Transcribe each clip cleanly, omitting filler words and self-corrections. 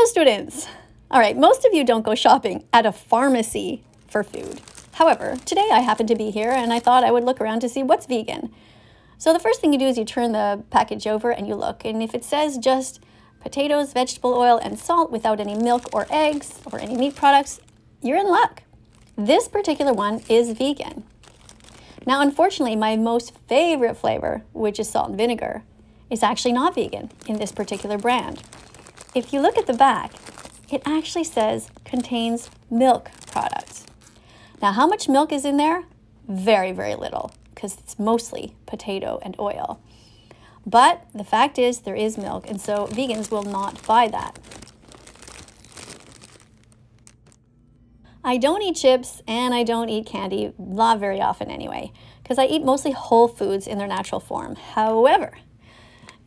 students! All right, most of you don't go shopping at a pharmacy for food. However, today I happen to be here and I thought I would look around to see what's vegan. So the first thing you do is you turn the package over and you look, and if it says just potatoes, vegetable oil, and salt without any milk or eggs or any meat products, you're in luck. This particular one is vegan. Now, unfortunately, my most favorite flavor, which is salt and vinegar, is actually not vegan in this particular brand. If you look at the back, it actually says contains milk products. Now, how much milk is in there? Very, very little, because it's mostly potato and oil. But the fact is there is milk, and so vegans will not buy that. I don't eat chips and I don't eat candy, not very often anyway, because I eat mostly whole foods in their natural form. However,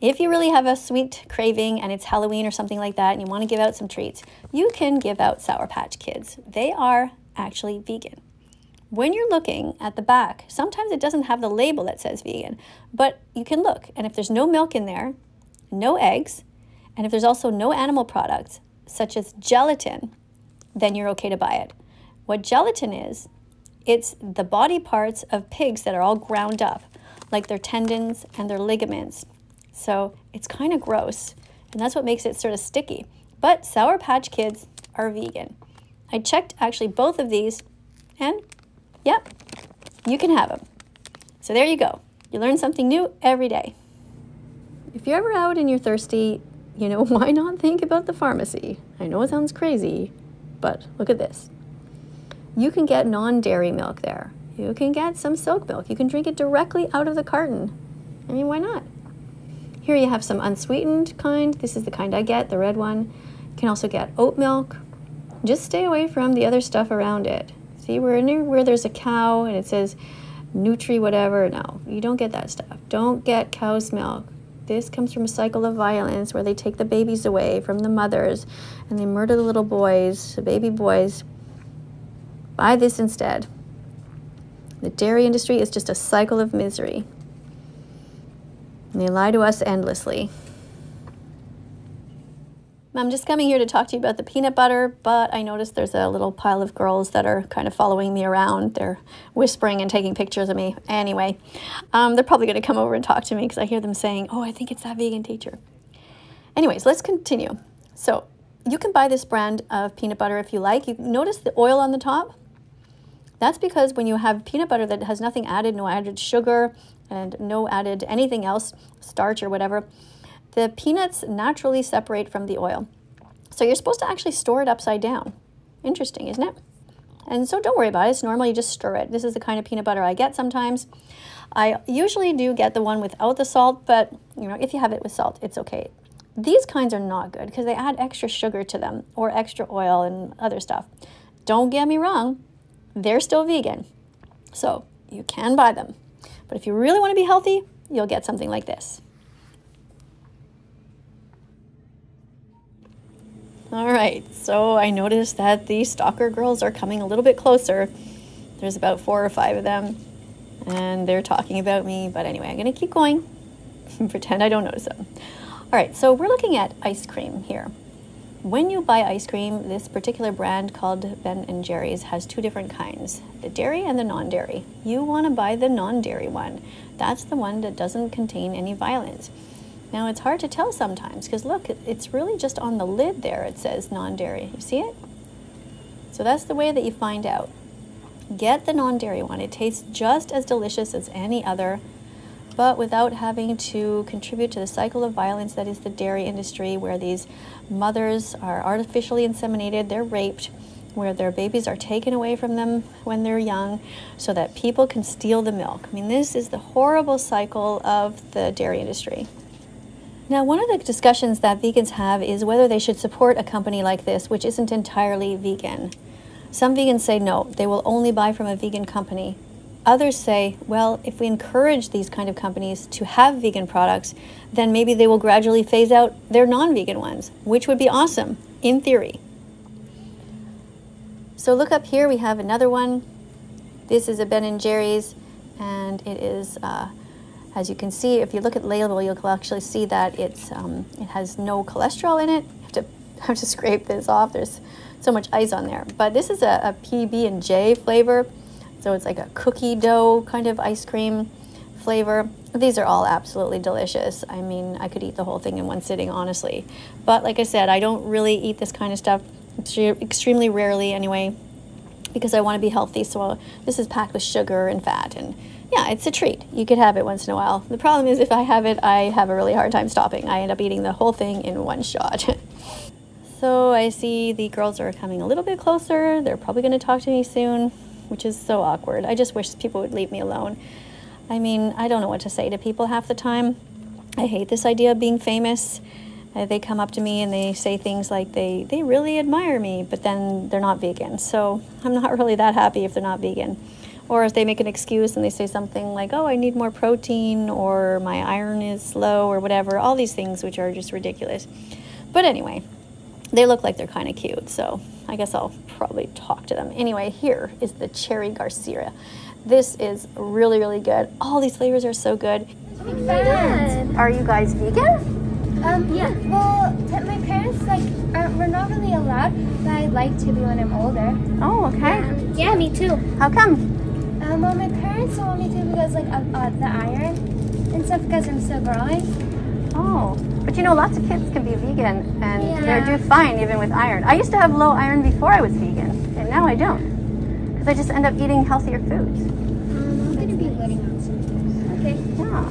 if you really have a sweet craving and it's Halloween or something like that and you want to give out some treats, you can give out Sour Patch Kids. They are actually vegan. When you're looking at the back, sometimes it doesn't have the label that says vegan, but you can look, and if there's no milk in there, no eggs, and if there's also no animal products, such as gelatin, then you're okay to buy it. What gelatin is, it's the body parts of pigs that are all ground up, like their tendons and their ligaments. So it's kind of gross, and that's what makes it sort of sticky. But Sour Patch Kids are vegan. I checked actually both of these, and yep, you can have them. So there you go. You learn something new every day. If you're ever out and you're thirsty, you know, why not think about the pharmacy? I know it sounds crazy, but look at this. You can get non-dairy milk there. You can get some silk milk. You can drink it directly out of the carton. I mean, why not? Here you have some unsweetened kind. This is the kind I get, the red one. You can also get oat milk. Just stay away from the other stuff around it. See, we're near where there's a cow and it says Nutri whatever. No, you don't get that stuff. Don't get cow's milk. This comes from a cycle of violence where they take the babies away from the mothers and they murder the little boys, the baby boys. Buy this instead. The dairy industry is just a cycle of misery. And they lie to us endlessly. I'm just coming here to talk to you about the peanut butter, but I noticed there's a little pile of girls that are kind of following me around. They're whispering and taking pictures of me. Anyway, they're probably going to come over and talk to me because I hear them saying, oh, I think it's that vegan teacher. Anyways, let's continue. So you can buy this brand of peanut butter if you like. You notice the oil on the top? That's because when you have peanut butter that has nothing added, no added sugar and no added anything else, starch or whatever, the peanuts naturally separate from the oil. So you're supposed to actually store it upside down. Interesting, isn't it? And so don't worry about it. It's normal, you just stir it. This is the kind of peanut butter I get sometimes. I usually do get the one without the salt, but you know, if you have it with salt, it's okay. These kinds are not good because they add extra sugar to them or extra oil and other stuff. Don't get me wrong, they're still vegan. So you can buy them. But if you really want to be healthy, you'll get something like this. All right, so I noticed that the stalker girls are coming a little bit closer. There's about 4 or 5 of them, and they're talking about me. But anyway, I'm going to keep going and pretend I don't notice them. All right, so we're looking at ice cream here. When you buy ice cream, this particular brand called Ben & Jerry's has 2 different kinds, the dairy and the non-dairy. You want to buy the non-dairy one. That's the one that doesn't contain any violence. Now, it's hard to tell sometimes because look, it's really just on the lid there. It says non-dairy. You see it? So that's the way that you find out. Get the non-dairy one. It tastes just as delicious as any other, but without having to contribute to the cycle of violence that is the dairy industry, where these mothers are artificially inseminated, they're raped, where their babies are taken away from them when they're young so that people can steal the milk. I mean, this is the horrible cycle of the dairy industry. Now, one of the discussions that vegans have is whether they should support a company like this, which isn't entirely vegan. Some vegans say no, they will only buy from a vegan company. Others say, well, if we encourage these kind of companies to have vegan products, then maybe they will gradually phase out their non-vegan ones, which would be awesome, in theory. So look up here, we have another one. This is a Ben & Jerry's, and it is, as you can see, if you look at the label, you'll actually see that it has no cholesterol in it. You have to I have to scrape this off. There's so much ice on there. But this is a PB&J flavor. So it's like a cookie dough kind of ice cream flavor. These are all absolutely delicious. I mean, I could eat the whole thing in one sitting, honestly. But like I said, I don't really eat this kind of stuff, extremely rarely anyway, because I want to be healthy. So this is packed with sugar and fat, and yeah, it's a treat. You could have it once in a while. The problem is if I have it, I have a really hard time stopping. I end up eating the whole thing in one shot. So I see the girls are coming a little bit closer. They're probably going to talk to me soon, which is so awkward. I just wish people would leave me alone. I mean, I don't know what to say to people half the time. I hate this idea of being famous. They come up to me and they say things like they really admire me, but then they're not vegan. So I'm not really that happy if they're not vegan. Or if they make an excuse and they say something like, oh, I need more protein, or my iron is low, or whatever. All these things which are just ridiculous. But anyway, they look like they're kind of cute, so I guess I'll probably talk to them. Anyway, here is the Cherry Garcia. This is really, really good. All these flavors are so good. Are you guys vegan? Yeah. Well, my parents we're not really allowed, but I'd like to be when I'm older. Oh, okay. Yeah, me too. How come? Well, my parents want me to because of the iron and stuff, because I'm still growing. Oh, but you know, lots of kids can be vegan and they do fine even with iron. I used to have low iron before I was vegan, and now I don't. Because I just end up eating healthier foods. I'm going to be waiting on some. Okay. Yeah.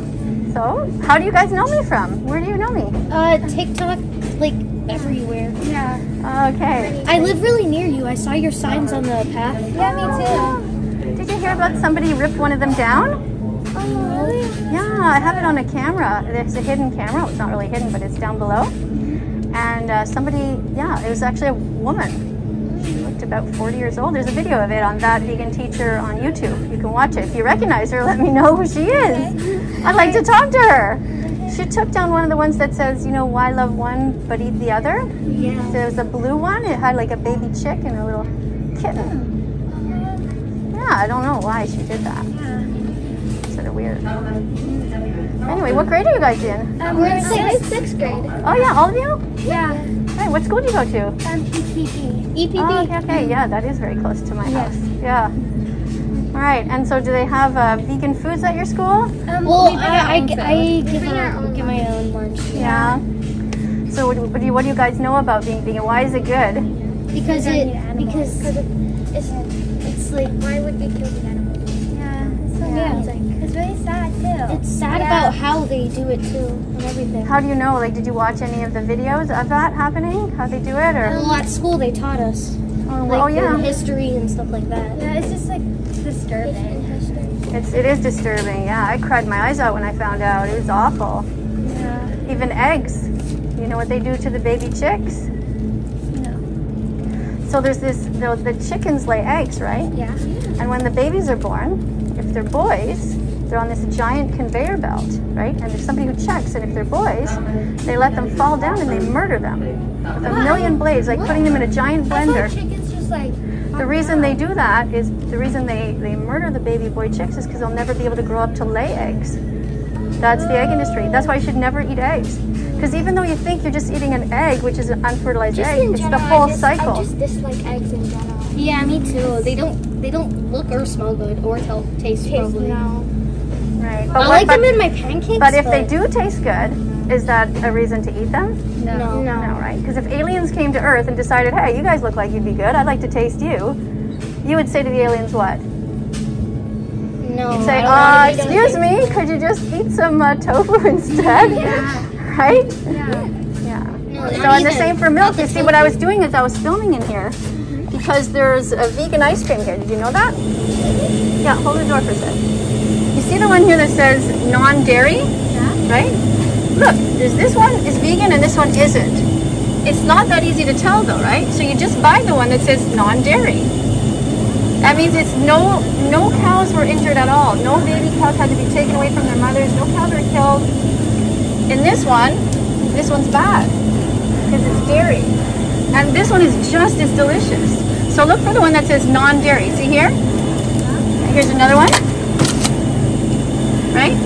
So, how do you guys know me from? Where do you know me? TikTok, like everywhere. Yeah. Okay. I live really near you. I saw your signs on the path. Yeah, me too. Did you hear about somebody ripped one of them down? Oh, really? Yeah, I have it on a camera. There's a hidden camera. It's not really hidden, but it's down below. And somebody, it was actually a woman. She looked about 40 years old. There's a video of it on That Vegan Teacher on YouTube. You can watch it. If you recognize her, let me know who she is. I'd like to talk to her. She took down one of the ones that says, you know, why love one but eat the other? Yeah. So there's a blue one. It had like a baby chick and a little kitten. Yeah, I don't know why she did that. Sort of weird. Anyway, what grade are you guys in? We're in sixth grade. Oh yeah, all of you? Yeah. Hey, what school do you go to? EPP. EPP. Oh, okay, yeah, that is very close to my house. Yeah. All right, and so do they have vegan foods at your school? Well, I give my own lunch. Yeah. So what do you guys know about being vegan? Why is it good? Because it's like, Why would we kill the animals? Yeah. It's really sad too. it's sad about how they do it too and everything. How do you know? Like, did you watch any of the videos of that happening? How they do it, or? Well, at school they taught us. Oh yeah. History and stuff like that. Yeah, it's just like disturbing. It is disturbing. Yeah, I cried my eyes out when I found out. It was awful. Yeah. Even eggs. You know what they do to the baby chicks? No. So there's the chickens lay eggs, right? Yeah. And when the babies are born, if they're boys, they're on this giant conveyor belt, right? And there's somebody who checks, and if they're boys, they let them fall down and they murder them with a million blades, like putting them in a giant blender. Chickens just like. The reason they do that is, the reason they murder the baby boy chicks is because they'll never be able to grow up to lay eggs. That's the egg industry. That's why you should never eat eggs. Because even though you think you're just eating an egg, which is an unfertilized egg, it's the whole cycle. I just dislike eggs in general. Yeah, me too. They don't look or smell good or taste probably. No. Right. I like them in my pancakes. But if they do taste good, is that a reason to eat them? No. No, right? Because if aliens came to Earth and decided, hey, you guys look like you'd be good, I'd like to taste you, you would say to the aliens what? No. You'd say, excuse me, could you just eat some tofu instead? Yeah. Right? Yeah. Yeah. No, So, and the same for milk. You see, what I was doing is I was filming in here because there's a vegan ice cream here. Did you know that? Yeah, hold the door for a sec. You see the one here that says non-dairy? Yeah. Right? Look, there's this one is vegan and this one isn't. It's not that easy to tell though, right? So you just buy the one that says non-dairy. That means it's no cows were injured at all. No baby cows had to be taken away from their mothers. No cows were killed. In this one's bad because it's dairy. And this one is just as delicious. So look for the one that says non-dairy. See here? Here's another one. Right?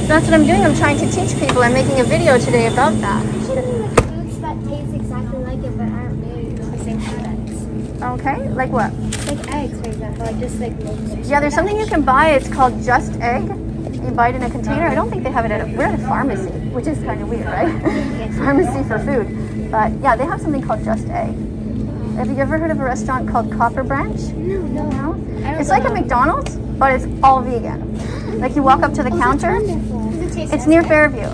So that's what I'm doing. I'm trying to teach people. I'm making a video today about that. You should eat like foods that taste taste exactly like it, but aren't made with the same products. Okay, like what? Like eggs, for example, like just like milk. Yeah, there's something you can buy. It's called Just Egg. You buy it in a container. I don't think they have it we're at a pharmacy, which is kind of weird, right? Pharmacy for food. But yeah, they have something called Just Egg. Have you ever heard of a restaurant called Copper Branch? No. It's like a McDonald's, but it's all vegan. Like you walk up to the counter. Does it taste It's near Fairview.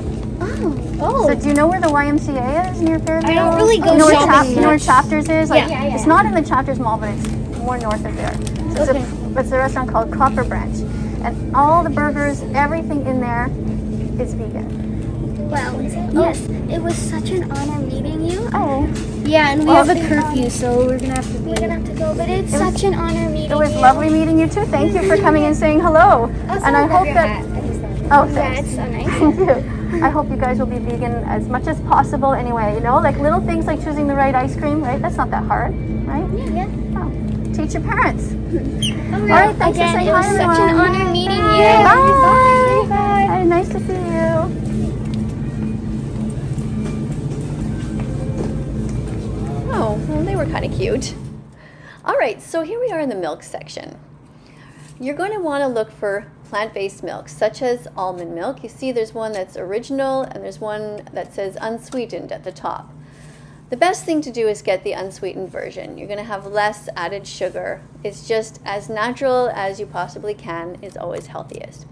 Oh. So do you know where the YMCA is near Fairview? I don't really go you know shopping you know where Chapters is? Like, Yeah. It's not in the Chapters Mall, but it's more north of there. So it's a restaurant called Copper Branch. And all the burgers, everything in there is vegan. Well, yes, it was such an honor meeting you. Oh. Yeah, and we have a curfew, so we're gonna have to. We're gonna have to go, but it's such an honor meeting you. It was lovely meeting you too. Thank you for coming and saying hello. And I hope that... Oh, Yeah, thanks. it's so nice. Thank you. I hope you guys will be vegan as much as possible anyway, you know, like little things like choosing the right ice cream, right? That's not that hard, right? Yeah. Oh, teach your parents. All right, thanks for Again, saying it was hi, such an everyone. honor meeting you. Bye. Bye. Bye. Nice to see you. Oh, well, they were kind of cute. All right, so here we are in the milk section. You're going to want to look for plant-based milks, such as almond milk. You see there's one that's original and there's one that says unsweetened at the top. The best thing to do is get the unsweetened version. You're going to have less added sugar. It's just as natural as you possibly can is always healthiest.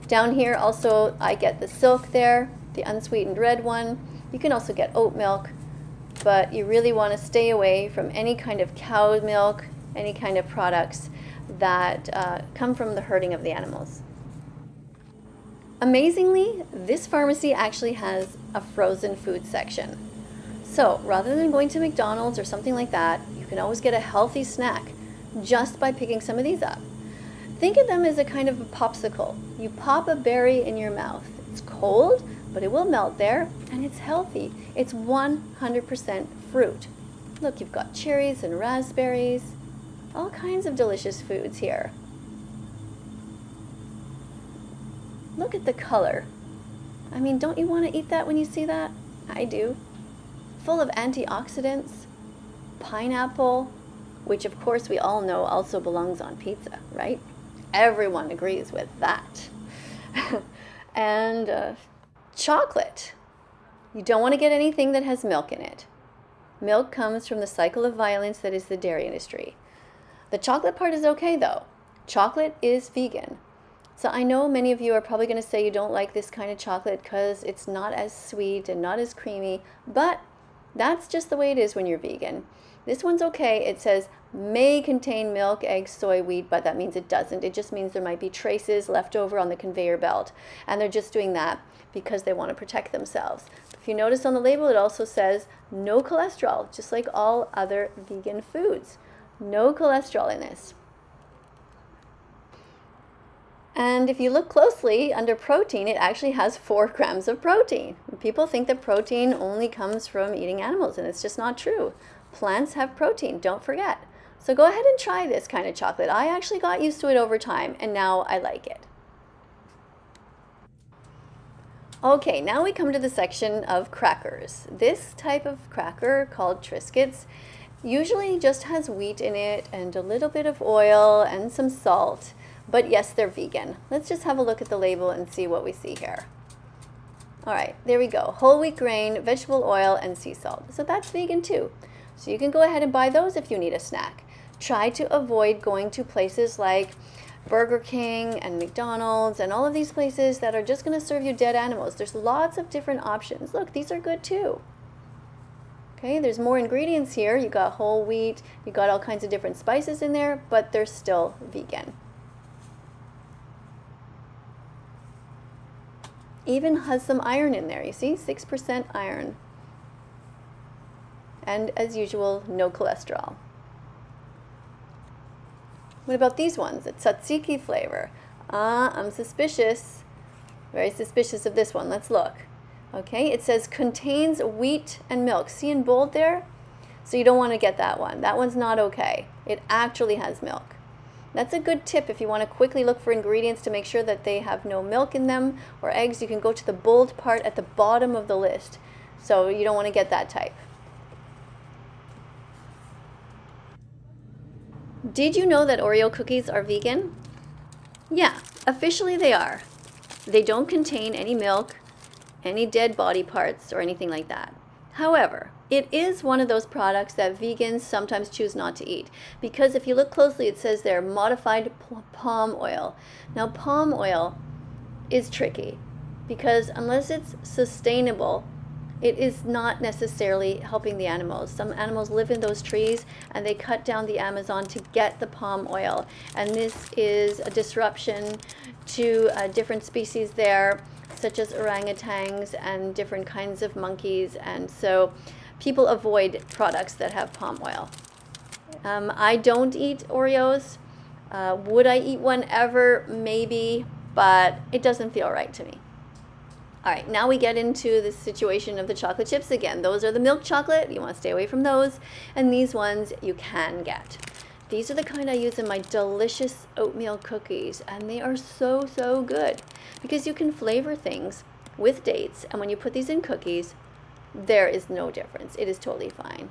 Down here also I get the silk there, the unsweetened red one. You can also get oat milk, but you really want to stay away from any kind of cow milk, any kind of products that come from the herding of the animals. Amazingly, this pharmacy actually has a frozen food section. So rather than going to McDonald's or something like that, you can always get a healthy snack just by picking some of these up. Think of them as a kind of a popsicle. You pop a berry in your mouth. It's cold, but it will melt there, and it's healthy. It's 100% fruit. Look, you've got cherries and raspberries, all kinds of delicious foods here. Look at the color. I mean, don't you want to eat that when you see that? I do. Full of antioxidants, pineapple, which of course we all know also belongs on pizza, right? Everyone agrees with that. And chocolate. You don't want to get anything that has milk in it. Milk comes from the cycle of violence that is the dairy industry. The chocolate part is okay though. Chocolate is vegan. So I know many of you are probably going to say you don't like this kind of chocolate because it's not as sweet and not as creamy, but that's just the way it is when you're vegan. This one's okay. It says may contain milk, eggs, soy, wheat, but that means it doesn't. It just means there might be traces left over on the conveyor belt, and they're just doing that because they want to protect themselves. If you notice on the label, it also says no cholesterol, just like all other vegan foods. No cholesterol in this. And if you look closely under protein, it actually has 4 grams of protein. People think that protein only comes from eating animals, and it's just not true. Plants have protein, don't forget. So go ahead and try this kind of chocolate. I actually got used to it over time, and now I like it. Okay, now we come to the section of crackers. This type of cracker, called Triscuits, usually just has wheat in it and a little bit of oil and some salt. But yes, they're vegan. Let's just have a look at the label and see what we see here. All right, there we go. Whole wheat grain, vegetable oil, and sea salt. So that's vegan too. So you can go ahead and buy those if you need a snack. Try to avoid going to places like Burger King and McDonald's and all of these places that are just going to serve you dead animals. There's lots of different options. Look, these are good too. Okay, there's more ingredients here. You got whole wheat, you got all kinds of different spices in there, but they're still vegan. Even has some iron in there, you see, 6% iron. And as usual, no cholesterol. What about these ones? It's tzatziki flavor. I'm suspicious, very suspicious of this one. Let's look. Okay, it says contains wheat and milk. See in bold there? So you don't want to get that one. That one's not okay. It actually has milk. That's a good tip if you want to quickly look for ingredients to make sure that they have no milk in them or eggs. You can go to the bold part at the bottom of the list. So you don't want to get that type. Did you know that Oreo cookies are vegan? Yeah, officially they are. They don't contain any milk, any dead body parts, or anything like that. However, it is one of those products that vegans sometimes choose not to eat, because if you look closely, it says they're modified palm oil. Now, palm oil is tricky because unless it's sustainable, it is not necessarily helping the animals. Some animals live in those trees and they cut down the Amazon to get the palm oil. And this is a disruption to different species there, such as orangutans and different kinds of monkeys. And so people avoid products that have palm oil. I don't eat Oreos. Would I eat one ever? Maybe, but it doesn't feel right to me. All right, now we get into the situation of the chocolate chips again. Those are the milk chocolate. You want to stay away from those. And these ones you can get. These are the kind I use in my delicious oatmeal cookies. And they are so, so good. Because you can flavor things with dates. And when you put these in cookies, there is no difference. It is totally fine.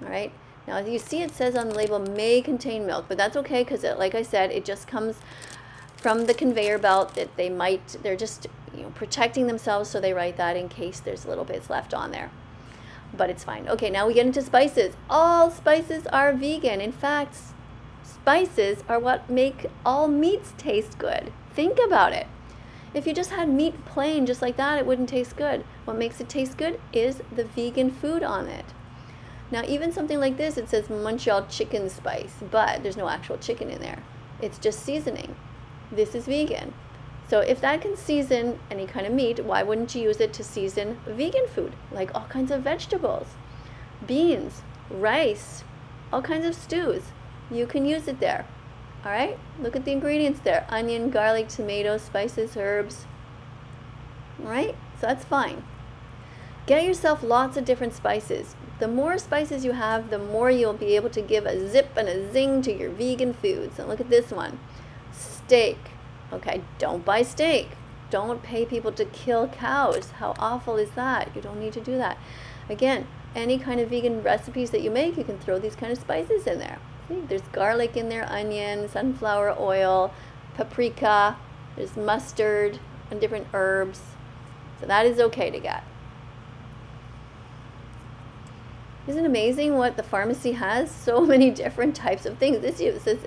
All right. Now, you see it says on the label may contain milk. But that's okay because, like I said, it just comes from the conveyor belt that they're just protecting themselves, so they write that in case there's little bits left on there. But it's fine. Okay, now we get into spices. All spices are vegan. In fact, spices are what make all meats taste good. Think about it. If you just had meat plain just like that, it wouldn't taste good. What makes it taste good is the vegan food on it. Now, even something like this, it says Montreal chicken spice, but there's no actual chicken in there. It's just seasoning. This is vegan. So if that can season any kind of meat, why wouldn't you use it to season vegan food? Like all kinds of vegetables, beans, rice, all kinds of stews. You can use it there. All right? Look at the ingredients there. Onion, garlic, tomatoes, spices, herbs. All right? So that's fine. Get yourself lots of different spices. The more spices you have, the more you'll be able to give a zip and a zing to your vegan foods. And look at this one. Steak. Okay, don't buy steak. Don't pay people to kill cows. How awful is that? You don't need to do that. Again, any kind of vegan recipes that you make, you can throw these kind of spices in there. See, there's garlic in there, onion, sunflower oil, paprika, there's mustard, and different herbs. So that is okay to get. Isn't it amazing what the pharmacy has? So many different types of things. This uses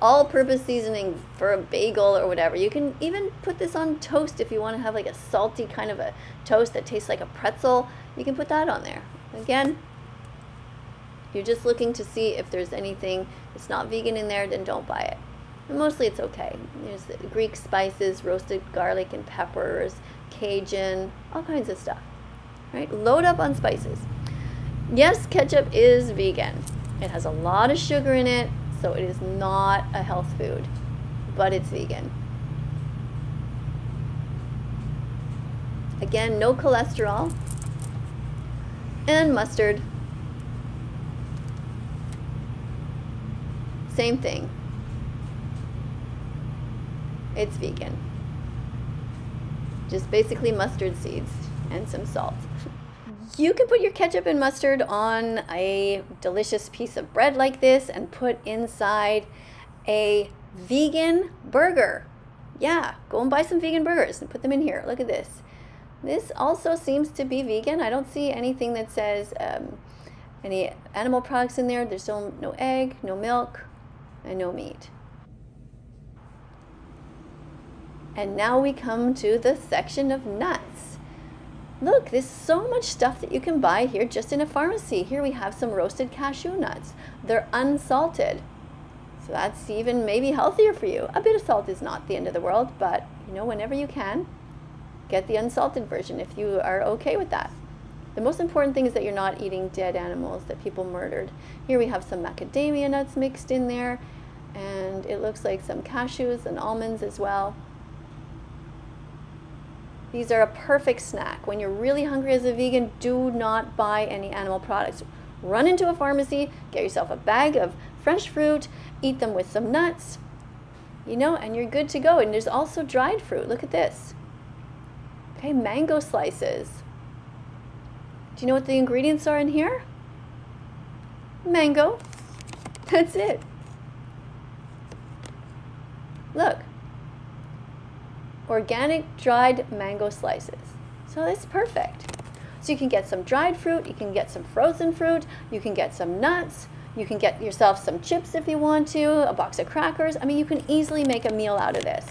all-purpose seasoning for a bagel or whatever. You can even put this on toast if you want to have like a salty kind of a toast that tastes like a pretzel. You can put that on there. Again, you're just looking to see if there's anything that's not vegan in there, then don't buy it. And mostly it's okay. There's the Greek spices, roasted garlic and peppers, Cajun, all kinds of stuff. Right? Load up on spices. Yes, ketchup is vegan. It has a lot of sugar in it, so it is not a health food, but it's vegan. Again, no cholesterol. And mustard. Same thing. It's vegan. Just basically mustard seeds and some salt. You can put your ketchup and mustard on a delicious piece of bread like this and put inside a vegan burger. Yeah, go and buy some vegan burgers and put them in here. Look at this. This also seems to be vegan. I don't see anything that says any animal products in there. There's still no egg, no milk, and no meat. And now we come to the section of nuts. Look, there's so much stuff that you can buy here just in a pharmacy. Here we have some roasted cashew nuts. They're unsalted. So that's even maybe healthier for you. A bit of salt is not the end of the world, but you know, whenever you can, get the unsalted version if you are okay with that. The most important thing is that you're not eating dead animals that people murdered. Here we have some macadamia nuts mixed in there, and it looks like some cashews and almonds as well. These are a perfect snack. When you're really hungry as a vegan, do not buy any animal products. Run into a pharmacy, get yourself a bag of fresh fruit, eat them with some nuts, you know, and you're good to go. And there's also dried fruit. Look at this. Okay, mango slices. Do you know what the ingredients are in here? Mango. That's it. Look. Organic dried mango slices. So it's perfect. So you can get some dried fruit, you can get some frozen fruit, you can get some nuts, you can get yourself some chips if you want to, a box of crackers. I mean, you can easily make a meal out of this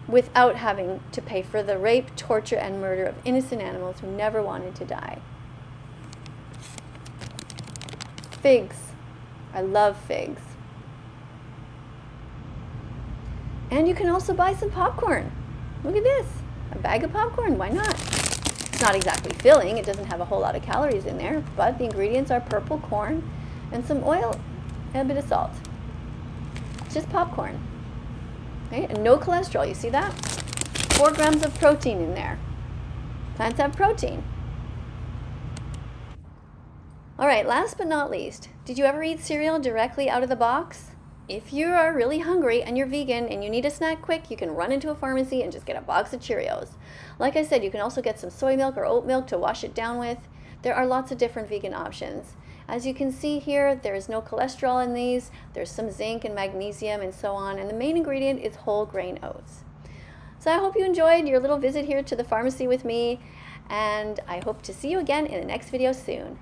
without having to pay for the rape, torture, and murder of innocent animals who never wanted to die. Figs. I love figs. And you can also buy some popcorn. Look at this, a bag of popcorn, why not? It's not exactly filling, it doesn't have a whole lot of calories in there, but the ingredients are purple corn and some oil and a bit of salt. It's just popcorn. Okay? And no cholesterol, you see that? 4 grams of protein in there. Plants have protein. All right, last but not least, did you ever eat cereal directly out of the box? If you are really hungry and you're vegan and you need a snack quick, you can run into a pharmacy and just get a box of Cheerios. Like I said, you can also get some soy milk or oat milk to wash it down with. There are lots of different vegan options. As you can see here, there is no cholesterol in these. There's some zinc and magnesium and so on. And the main ingredient is whole grain oats. So I hope you enjoyed your little visit here to the pharmacy with me. And I hope to see you again in the next video soon.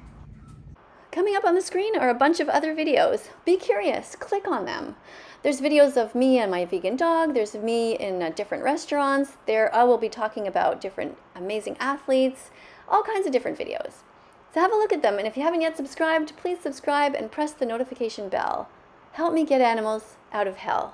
Coming up on the screen are a bunch of other videos. Be curious, click on them. There's videos of me and my vegan dog. There's me in different restaurants. There I will be talking about different amazing athletes, all kinds of different videos. So have a look at them, and if you haven't yet subscribed, please subscribe and press the notification bell. Help me get animals out of hell.